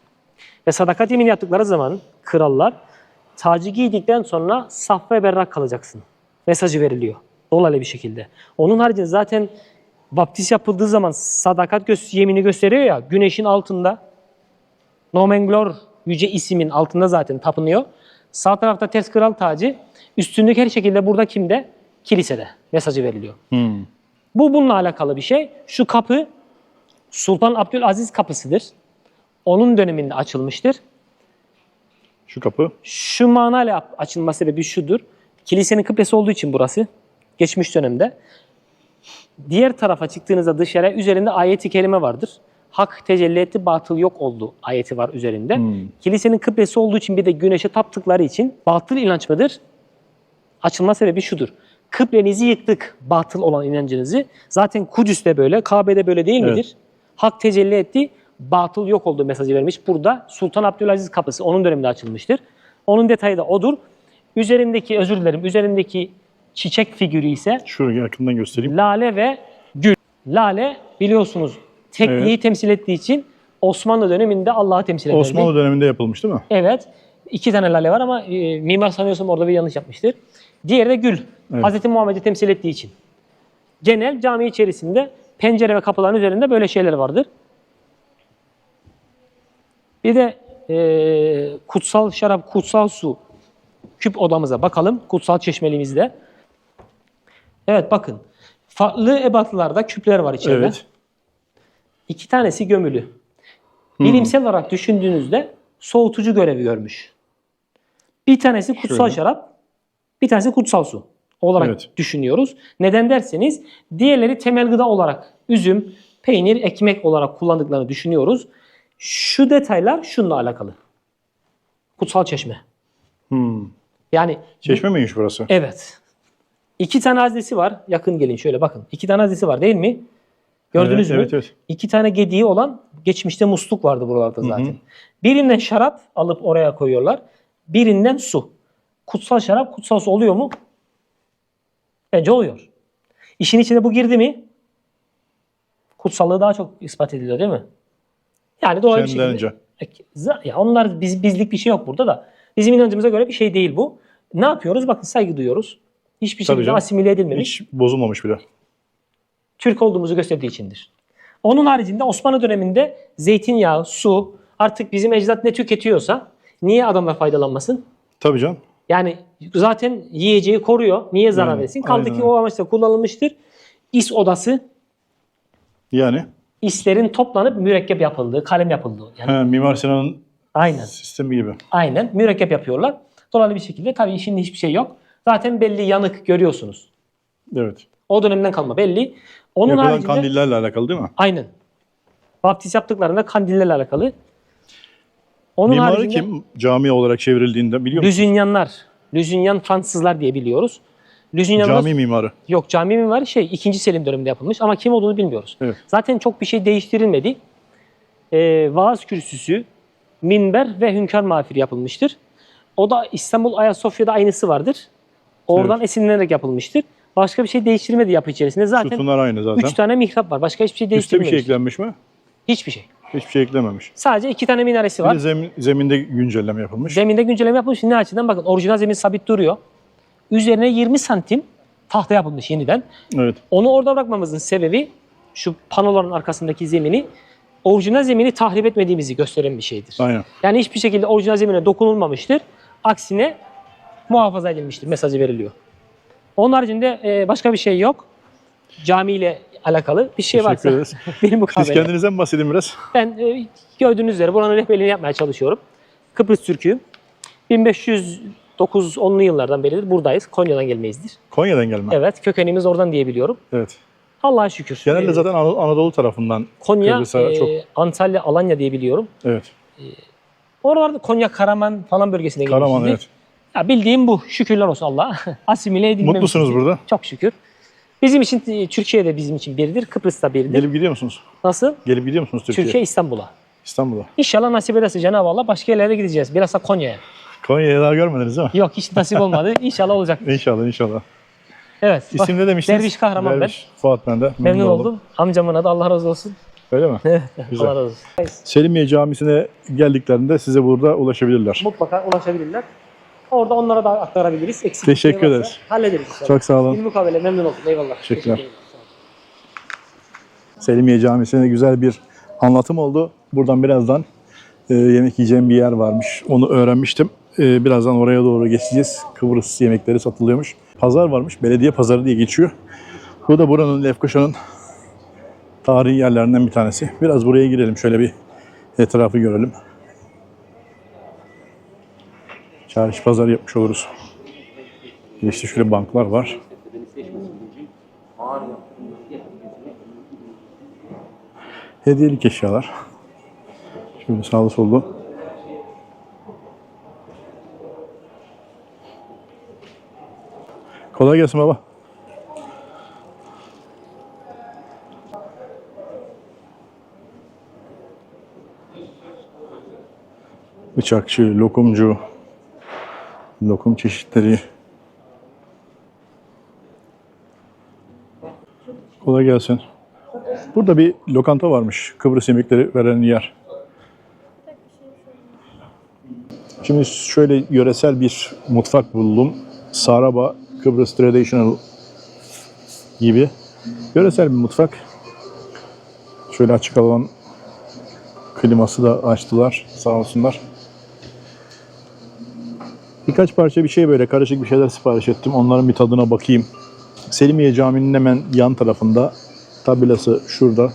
Ve sadakat yemini yaptıkları zaman krallar tacı giydikten sonra saf ve berrak kalacaksın mesajı veriliyor. Dolaylı bir şekilde. Onun haricinde zaten baptist yapıldığı zaman sadakat yemini gösteriyor ya, güneşin altında Nomenglor yüce ismin altında zaten tapınıyor. Sağ tarafta ters kral tacı, üstünlük her şekilde burada kimde? Kilisede mesajı veriliyor. Bu bununla alakalı bir şey. Şu kapı Sultan Abdülaziz kapısıdır. Onun döneminde açılmıştır. Şu kapı. Şu manayla açılma sebebi şudur. Kilisenin kıblesi olduğu için burası. Geçmiş dönemde. Diğer tarafa çıktığınızda dışarıya üzerinde ayeti kerime vardır. Hak tecelli etti, batıl yok oldu ayeti var üzerinde. Kilisenin kıblesi olduğu için bir de güneşe taptıkları için batıl inanç mıdır? Açılma sebebi şudur. Kıblenizi yıktık, batıl olan inancınızı. Zaten Kudüs'te böyle, Kabe'de böyle değil midir? Evet. Hak tecelli etti, batıl yok olduğu mesajı vermiş. Burada Sultan Abdülaziz kapısı onun döneminde açılmıştır. Onun detayı da odur. Üzerindeki çiçek figürü ise Şuraya yakından göstereyim. lale ve gül. Lale biliyorsunuz tekliği Evet. temsil ettiği için Osmanlı döneminde Allah'ı temsil ederdi. Osmanlı döneminde yapılmış değil mi? Evet. 2 tane lale var ama mimar sanıyorsam orada bir yanlış yapmıştır. Diğeri de gül. Evet. Hz. Muhammed'i temsil ettiği için. Genel cami içerisinde pencere ve kapıların üzerinde böyle şeyler vardır. Bir de kutsal şarap, kutsal su küp odamıza bakalım. Kutsal çeşmeliğimizde. Evet bakın. Farklı ebatlarda küpler var içeride. Evet. 2 tanesi gömülü. Bilimsel olarak düşündüğünüzde soğutucu görevi görmüş. Bir tanesi kutsal Şöyle. şarap, bir tanesi kutsal su olarak Evet. düşünüyoruz. Neden derseniz diğerleri temel gıda olarak üzüm, peynir, ekmek olarak kullandıklarını düşünüyoruz. Şu detaylar şununla alakalı. Kutsal çeşme. Yani Çeşme miymiş burası? evet. 2 tane haznesi var. Yakın gelin şöyle bakın. 2 tane haznesi var değil mi? Gördünüz mü? Evet, evet. 2 tane gediği olan geçmişte musluk vardı buralarda zaten. Birinden şarap alıp oraya koyuyorlar. Birinden su. Kutsal şarap, kutsal su oluyor mu? Bence oluyor. İşin içine bu girdi mi? Kutsallığı daha çok ispat ediliyor değil mi? Yani doğal bir şekilde. Kendilerince. Ya onlar bizlik bir şey yok burada da. Bizim inancımıza göre bir şey değil bu. Ne yapıyoruz? Bakın saygı duyuyoruz. Hiçbir Tabii şekilde canım. asimile edilmemiş. Hiç bozulmamış bile. Türk olduğumuzu gösterdiği içindir. Onun haricinde Osmanlı döneminde zeytinyağı, su, artık bizim ecdat ne tüketiyorsa niye adamlar faydalanmasın? Tabii canım. Yani zaten yiyeceği koruyor. Niye zarar Aynen, versin? Kaldı aynen ki o amaçla kullanılmıştır. İs odası, Yani islerin toplanıp mürekkep yapıldığı, kalem yapıldığı. Yani Mimar Sinan'ın aynen. sistemi gibi. Aynen. Mürekkep yapıyorlar. Dolaylı bir şekilde tabii şimdi hiçbir şey yok. Zaten belli yanık görüyorsunuz. Evet. O dönemden kalma belli. Onun Yapılan haricinde kandillerle alakalı değil mi? aynen. Baptist yaptıklarında kandillerle alakalı. Onun Mimarı haricinde kim? Cami olarak çevrildiğinde biliyor musun? Lüzünyanlar. Lüzünyan Fransızlar diye biliyoruz. Lüzünyanlar Cami mimarı. yok, cami mimarı 2. Selim döneminde yapılmış ama kim olduğunu bilmiyoruz. Evet. Zaten çok bir şey değiştirilmedi. Vaaz kürsüsü, minber ve hünkâr mağfiri yapılmıştır. O da İstanbul Ayasofya'da aynısı vardır. Oradan esinlenerek yapılmıştır. Başka bir şey değiştirilmedi yapı içerisinde. Zaten Sütunlar aynı zaten. 3 tane mihrap var. Başka hiçbir şey Üste bir değiştirilmemiş. şey eklenmiş mi? Hiçbir şey. Hiçbir şey eklememiş. Sadece 2 tane minaresi Bir var. de zeminde güncelleme yapılmış. Zeminde güncelleme yapılmış. Ne açıdan? Bakın orijinal zemin sabit duruyor. Üzerine 20 santim tahta yapılmış yeniden. Evet. Onu orada bırakmamızın sebebi şu panoların arkasındaki zemini orijinal zemini tahrip etmediğimizi gösteren bir şeydir. Aynen. Yani hiçbir şekilde orijinal zemine dokunulmamıştır. Aksine muhafaza edilmiştir mesajı veriliyor. Onun haricinde başka bir şey yok. Camiyle alakalı bir şey Teşekkür varsa ederiz. benim Siz mukabele. kendinizden bahsedin biraz. Ben gördüğünüz üzere buranın rehberliğini yapmaya çalışıyorum. Kıbrıs Türk'üyüm. 1509-10'lu yıllardan beridir buradayız. Konya'dan gelmeyizdir. Konya'dan gelme. Evet, kökenimiz oradan diye biliyorum. Evet. Allah'a şükür. Genelde zaten Anadolu tarafından Konya, Kıbrıs'a çok... Antalya, Alanya diye biliyorum. Evet. Oralarda Konya, Karaman falan bölgesine Karaman, gelmişizdir. evet. Ya bildiğim bu. Şükürler olsun Allah'a. Asimile edilmemişizdir. Mutlusunuz burada. Çok şükür. Bizim için, Türkiye'de bizim için biridir. Kıbrıs'ta biridir. Gelip gidiyor musunuz? Nasıl? Gelip gidiyor musunuz Türkiye'ye? Türkiye, İstanbul'a. İstanbul'a. İnşallah nasip ederse Cenab-ı Allah başka yerlere gideceğiz. Bilhassa Konya'ya. Konya'yı daha görmediniz değil mi? Yok, hiç nasip olmadı. İnşallah olacak. İnşallah inşallah. Evet. İsim ne demiştiniz? Derviş Kahraman Derviş. Fuat ben de. Memnun oldum. Amcamın adı, Allah razı olsun. Öyle mi? Güzel. Allah razı olsun. Selimiye Camisi'ne geldiklerinde size burada ulaşabilirler. Mutlaka ulaşabilirler. Orada onlara da aktarabiliriz. Eksik Teşekkür bir şey varsa ederiz. hallederiz inşallah. Çok sağ olun. Bir mukabele, memnun oldum. Eyvallah. Teşekkürler. Teşekkür ederim. Selimiye Camisi'ne güzel bir anlatım oldu. Buradan birazdan yemek yiyeceğim bir yer varmış. Onu öğrenmiştim. Birazdan oraya doğru geçeceğiz. Kıbrıs yemekleri satılıyormuş. Pazar varmış. Belediye pazarı diye geçiyor. Bu da buranın, Lefkoşa'nın tarihi yerlerinden bir tanesi. Biraz buraya girelim. Şöyle bir etrafı görelim. Çarşı pazar yapmış oluruz. İşte şöyle banklar var. Hediyelik eşyalar. Şöyle sağlı sollu. Kolay gelsin baba. Bıçakçı, lokumcu, lokum çeşitleri. Kolay gelsin. Burada bir lokanta varmış. Kıbrıs yemekleri veren yer. Şimdi şöyle yöresel bir mutfak buldum. Saraba, Kıbrıs Traditional gibi. Yöresel bir mutfak. Şöyle açık alan kliması da açtılar. Sağ olsunlar. Birkaç parça bir şey böyle karışık bir şeyler sipariş ettim. Onların bir tadına bakayım. Selimiye Camii'nin hemen yan tarafında. Tabelası şurada.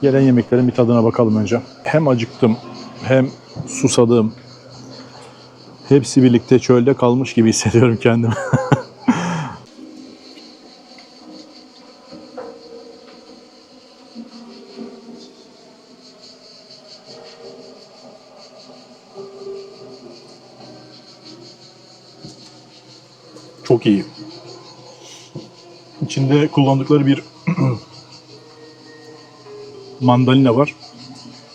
Gelen yemeklerin bir tadına bakalım önce. Hem acıktım hem susadım. Hepsi birlikte çölde kalmış gibi hissediyorum kendimi. Çok iyi. İçinde kullandıkları bir mandalina var.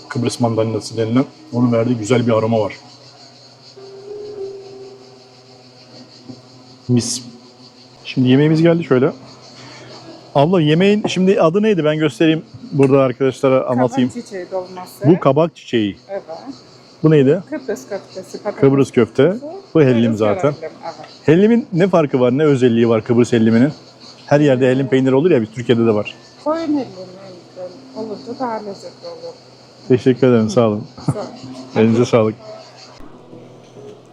Kıbrıs mandalinası denilen. Onun verdiği güzel bir aroma var. Mis. Şimdi yemeğimiz geldi şöyle. Abla yemeğin şimdi adı neydi? Ben göstereyim burada arkadaşlara anlatayım. Kabak çiçeği dolması. Bu kabak çiçeği. Evet. Bu neydi? Kıbrıs köftesi. Kıbrıs köfte. Bu hellim zaten. Evet. Hellimin ne farkı var? Ne özelliği var Kıbrıs helliminin? Her yerde hellim peyniri olur ya, biz Türkiye'de de var. Koyun hellim olunca daha lezzetli olur. Teşekkür ederim, sağ olun. Elinize sağlık.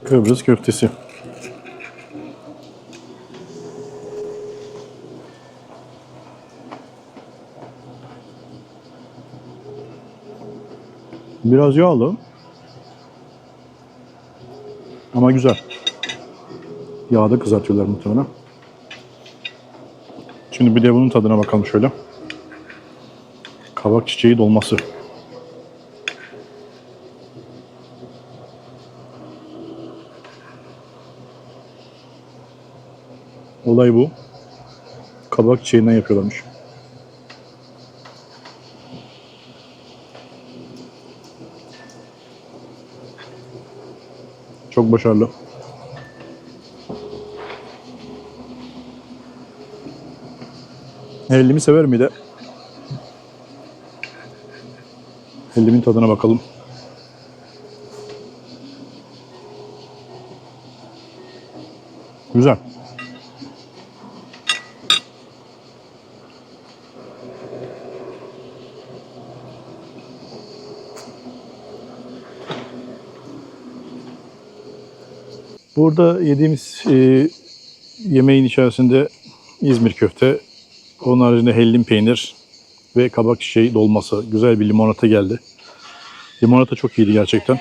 Kıbrıs köftesi. Biraz yağlı. Ama güzel. Yağda kızartıyorlar muhtemelen. Şimdi bir de bunun tadına bakalım şöyle. Kabak çiçeği dolması. Olay bu. Kabak çiçeğinden yapıyorlarmış. Çok başarılı. Hellimi severim bir de. Hellimin tadına bakalım. Güzel. Burada yediğimiz yemeğin içerisinde İzmir köfte, onun haricinde hellim peynir ve kabak çiçeği dolması. Güzel bir limonata geldi. Limonata çok iyiydi gerçekten.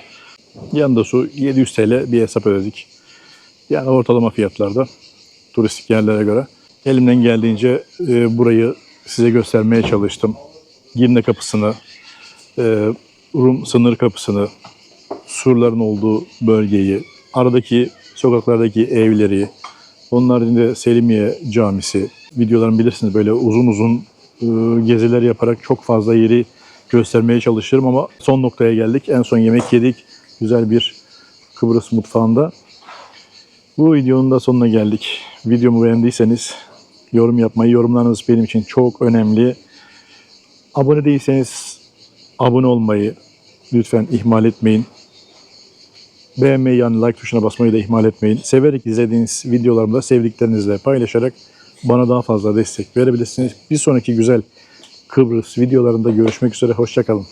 Yanında su 700 TL bir hesap ödedik. Yani ortalama fiyatlarda turistik yerlere göre. Elimden geldiğince burayı size göstermeye çalıştım. Girne kapısını, Rum sınır kapısını, surların olduğu bölgeyi, aradaki sokaklardaki evleri, onun haricinde Selimiye Camisi. Videolarını bilirsiniz, böyle uzun uzun geziler yaparak çok fazla yeri göstermeye çalışırım ama son noktaya geldik. En son yemek yedik. Güzel bir Kıbrıs mutfağında. Bu videonun da sonuna geldik. Videomu beğendiyseniz yorum yapmayı, yorumlarınız benim için çok önemli. Abone değilseniz abone olmayı lütfen ihmal etmeyin. Beğenmeyi, yani like tuşuna basmayı da ihmal etmeyin. Severek izlediğiniz videolarımı da sevdiklerinizle paylaşarak bana daha fazla destek verebilirsiniz. Bir sonraki güzel Kıbrıs videolarında görüşmek üzere. Hoşça kalın.